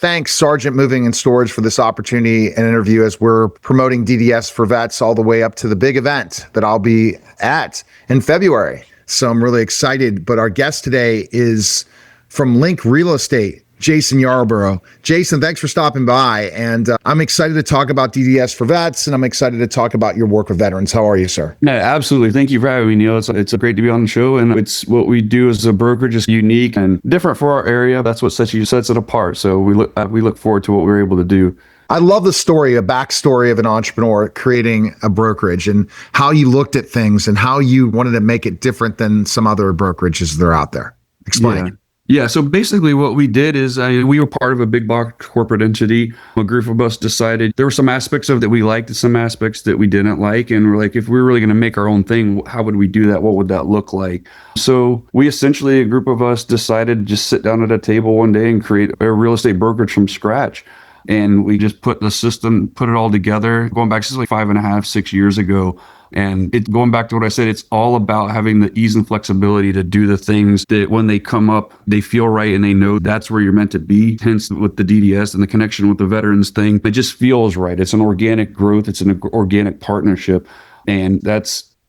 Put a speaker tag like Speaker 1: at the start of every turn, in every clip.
Speaker 1: thank Sergeant Moving and Storage for this opportunity and interview as we're promoting DDS for vets all the way up to the big event that I'll be at in February. So I'm really excited. But our guest today is from Link Real Estate, Jason Yarborough. Jason, thanks for stopping by. And I'm excited to talk about DDS for vets, and I'm excited to talk about your work with veterans. How are you, sir?
Speaker 2: Yeah, absolutely. Thank you for having me, Neil. It's great to be on the show. And it's what we do as a brokerage is unique and different for our area. That's what sets it apart. So we look forward to what we're able to do.
Speaker 1: I love the story, a backstory of an entrepreneur creating a brokerage and how you looked at things and how you wanted to make it different than some other brokerages that are out there. Explain.
Speaker 2: Yeah, so basically what we did is we were part of a big box corporate entity. A group of us decided there were some aspects of it that we liked and some aspects that we didn't like. And we're like, if we're really going to make our own thing, how would we do that? What would that look like? So we essentially, a group of us decided to just sit down at a table one day and create a real estate brokerage from scratch. And we just put the system, put it all together, going back since like 5.5, 6 years ago. And going back to what I said, it's all about having the ease and flexibility to do the things that when they come up, they feel right and they know that's where you're meant to be. Hence with the DDS and the connection with the veterans thing, it just feels right. It's an organic growth. It's an organic partnership. And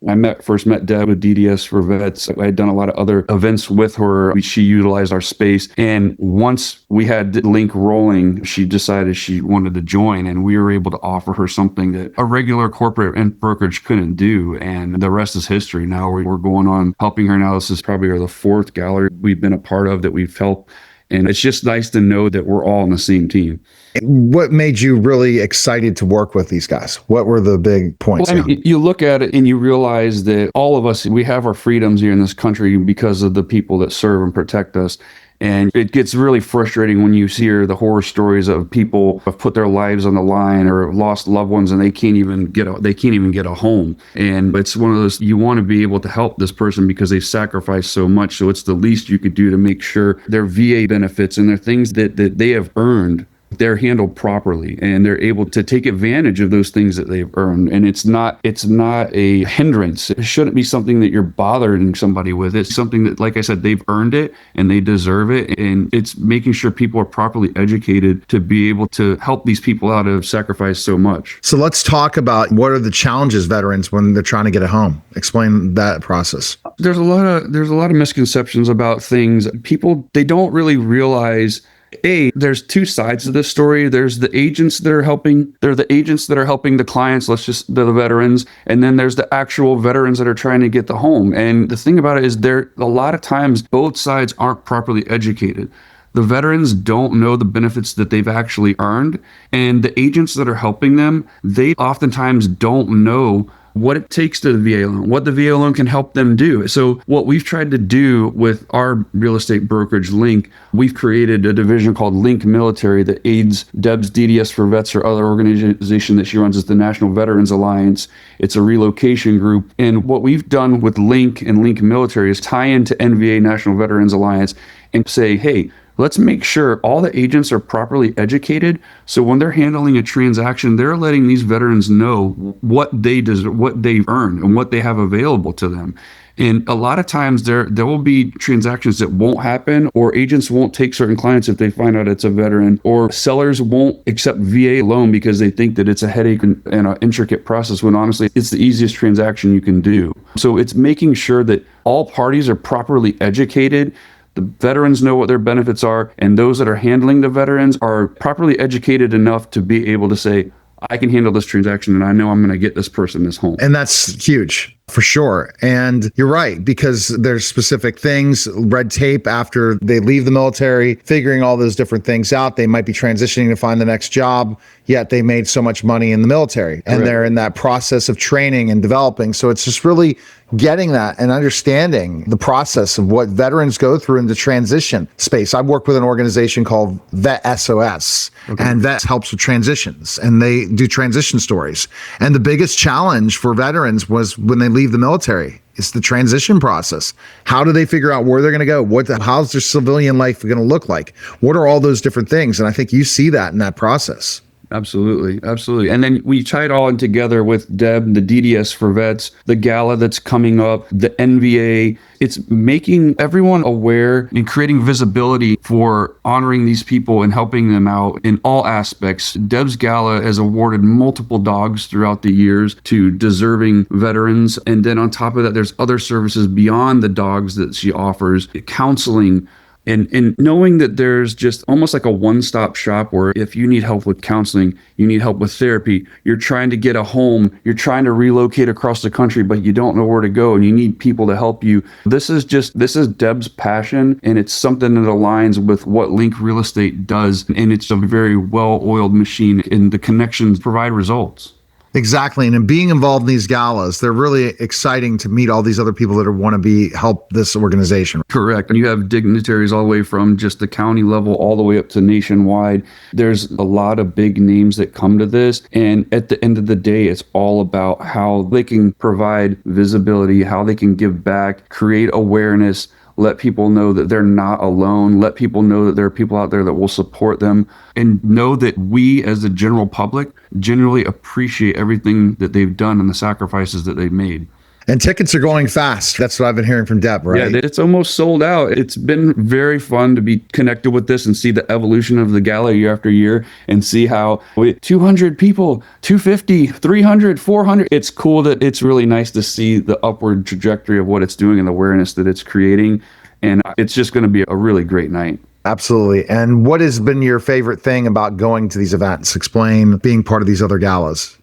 Speaker 2: I first met Deb with DDS for Vets. I had done a lot of other events with her. She utilized our space. And once we had Link rolling, she decided she wanted to join. And we were able to offer her something that a regular corporate and brokerage couldn't do. And the rest is history. Now we're going on helping her now. This is probably the fourth gala we've been a part of that we've helped. And it's just nice to know that we're all on the same team.
Speaker 1: What made you really excited to work with these guys? What were the big points?
Speaker 2: Well, I mean, you look at it and you realize that all of us, we have our freedoms here in this country because of the people that serve and protect us. And it gets really frustrating when you hear the horror stories of people who have put their lives on the line or lost loved ones and they can't even get a home. And it's one of those, you want to be able to help this person because they've sacrificed so much. So it's the least you could do to make sure their VA benefits and their things that they have earned, they're handled properly and they're able to take advantage of those things that they've earned. And it's not a hindrance. It shouldn't be something that you're bothering somebody with. It's something that, like I said, they've earned it and they deserve it. And it's making sure people are properly educated to be able to help these people out who have sacrificed so much.
Speaker 1: So let's talk about what are the challenges veterans when they're trying to get a home. Explain that process.
Speaker 2: There's a lot of misconceptions about things. People, they don't really realize there's two sides to this story. There's the agents that are helping. They're the agents that are helping the clients, the veterans. And then there's the actual veterans that are trying to get the home. And the thing about it is a lot of times both sides aren't properly educated. The veterans don't know the benefits that they've actually earned. And the agents that are helping them, they oftentimes don't know what it takes to the VA loan, what the VA loan can help them do. So what we've tried to do with our real estate brokerage Link, we've created a division called Link Military that aids Deb's DDS for Vets or other organization that she runs is the National Veterans Alliance. It's a relocation group. And what we've done with Link and Link Military is tie into NVA, National Veterans Alliance, and say, hey, let's make sure all the agents are properly educated. So when they're handling a transaction, they're letting these veterans know what they deserve, what they've earned, and what they have available to them. And a lot of times there will be transactions that won't happen, or agents won't take certain clients if they find out it's a veteran, or sellers won't accept VA loan because they think that it's a headache and an intricate process, when honestly, it's the easiest transaction you can do. So it's making sure that all parties are properly educated. The veterans know what their benefits are, and those that are handling the veterans are properly educated enough to be able to say, I can handle this transaction and I know I'm going to get this person this home.
Speaker 1: And that's huge. For sure. And you're right, because there's specific things, red tape after they leave the military, figuring all those different things out. They might be transitioning to find the next job, yet they made so much money in the military and they're in that process of training and developing. So it's just really getting that and understanding the process of what veterans go through in the transition space. I've worked with an organization called Vet SOS, and Vet helps with transitions, and they do transition stories. And the biggest challenge for veterans was when they leave the military. It's the transition process. How do they figure out where they're going to go? How's their civilian life going to look like? What are all those different things? And I think you see that in that process.
Speaker 2: Absolutely. Absolutely. And then we tie it all in together with Deb, the DDS for vets, the gala that's coming up, the NVA. It's making everyone aware and creating visibility for honoring these people and helping them out in all aspects. Deb's gala has awarded multiple dogs throughout the years to deserving veterans. And then on top of that, there's other services beyond the dogs that she offers, counseling. And knowing that there's just almost like a one-stop shop where if you need help with counseling, you need help with therapy, you're trying to get a home, you're trying to relocate across the country, but you don't know where to go and you need people to help you. This is Deb's passion, and it's something that aligns with what Link Real Estate does. And it's a very well-oiled machine, and the connections provide results.
Speaker 1: Exactly. And in being involved in these galas, they're really exciting to meet all these other people that want to help this organization.
Speaker 2: Correct. And you have dignitaries all the way from just the county level all the way up to nationwide. There's a lot of big names that come to this. And at the end of the day, it's all about how they can provide visibility, how they can give back, create awareness, let people know that they're not alone, let people know that there are people out there that will support them, and know that we as the general public generally appreciate everything that they've done and the sacrifices that they've made.
Speaker 1: And tickets are going fast. That's what I've been hearing from Deb, right?
Speaker 2: Yeah, it's almost sold out. It's been very fun to be connected with this and see the evolution of the gala year after year and see how 200 people, 250, 300, 400. It's cool that it's really nice to see the upward trajectory of what it's doing and the awareness that it's creating. And it's just going to be a really great night.
Speaker 1: Absolutely. And what has been your favorite thing about going to these events? Explain being part of these other galas.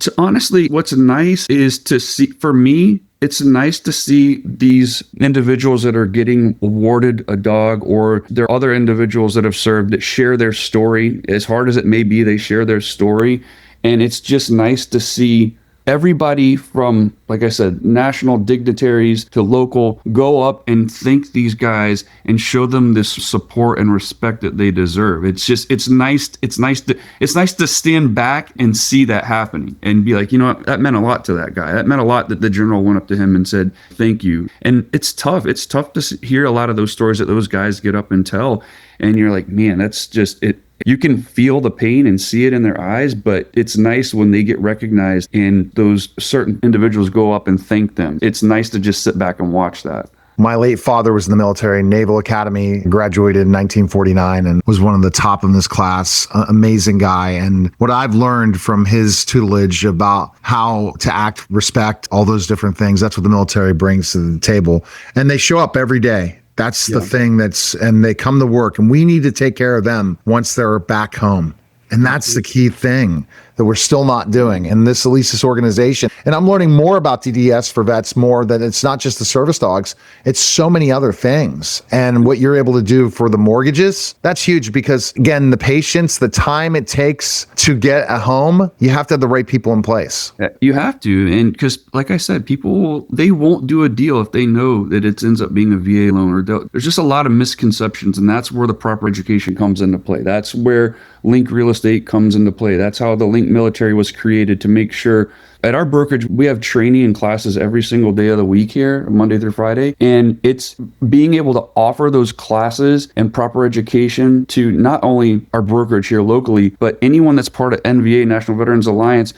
Speaker 2: So honestly, what's nice is to see, for me, it's nice to see these individuals that are getting awarded a dog, or there are other individuals that have served that share their story. As hard as it may be, they share their story. And it's just nice to see everybody from, like I said, national dignitaries to local go up and thank these guys and show them this support and respect that they deserve. It's nice to stand back and see that happening and be like, you know what, that meant a lot to that guy. That meant a lot that the general went up to him and said, thank you. And it's tough to hear a lot of those stories that those guys get up and tell. And you're like, man, that's just it. You can feel the pain and see it in their eyes, but it's nice when they get recognized and those certain individuals go up and thank them. It's nice to just sit back and watch that.
Speaker 1: My late father was in the military, Naval Academy, graduated in 1949 and was one of the top in his class. Amazing guy. And what I've learned from his tutelage about how to act, respect, all those different things, that's what the military brings to the table. And they show up every day. That's the thing and they come to work, and we need to take care of them once they're back home. And that's the key thing that we're still not doing. And this, at least this organization, and I'm learning more about DDS for vets, more that it's not just the service dogs, it's so many other things. And what you're able to do for the mortgages, that's huge because, again, the patience, the time it takes to get a home, you have to have the right people in place.
Speaker 2: You have to. And because, like I said, people, they won't do a deal if they know that it ends up being a VA loan. Or there's just a lot of misconceptions, and that's where the proper education comes into play. That's where Link Real Estate comes into play. That's how the Link Military was created, to make sure at our brokerage, we have training and classes every single day of the week here, Monday through Friday. And it's being able to offer those classes and proper education to not only our brokerage here locally, but anyone that's part of NVA, National Veterans Alliance,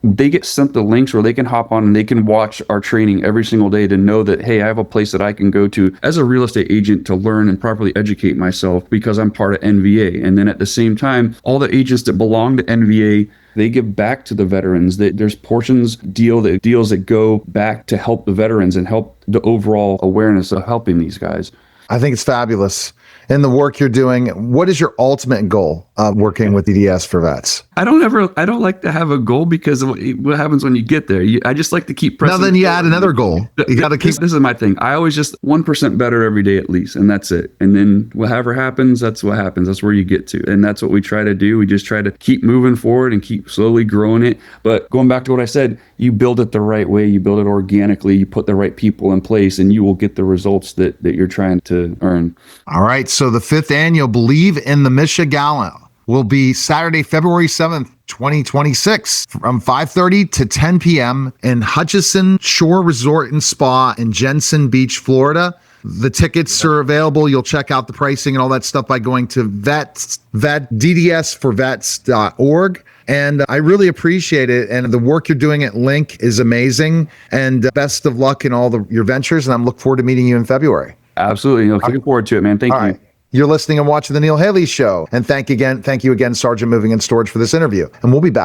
Speaker 2: they get sent the links where they can hop on and they can watch our training every single day to know that, hey, I have a place that I can go to as a real estate agent to learn and properly educate myself because I'm part of NVA. And then at the same time, all the agents that belong to NVA, they give back to the veterans. There's deals that go back to help the veterans and help the overall awareness of helping these guys. I
Speaker 1: think it's fabulous. In the work you're doing, what is your ultimate goal of working with DDS for vets?
Speaker 2: I don't like to have a goal because of what happens when you get there. I just like to keep pressing.
Speaker 1: Now then you add another goal. You got to keep.
Speaker 2: This is my thing. I always just 1% better every day at least, and that's it. And then whatever happens, that's what happens. That's where you get to. And that's what we try to do. We just try to keep moving forward and keep slowly growing it. But going back to what I said, you build it the right way. You build it organically. You put the right people in place, and you will get the results that you're trying to earn.
Speaker 1: All right. So the 5th annual Believe in the Misha Gala will be Saturday, February 7th, 2026 from 5:30 to 10 p.m. in Hutchison Shore Resort and Spa in Jensen Beach, Florida. The tickets are available. You'll check out the pricing and all that stuff by going to DDSforvets.org. And I really appreciate it. And the work you're doing at Link is amazing. And best of luck in all your ventures. And I'm looking forward to meeting you in February.
Speaker 2: Absolutely. Looking forward to it, man. Thank you.
Speaker 1: Right. You're listening and watching The Neil Haley Show. And thank you again, Sergeant Moving and Storage, for this interview. And we'll be back.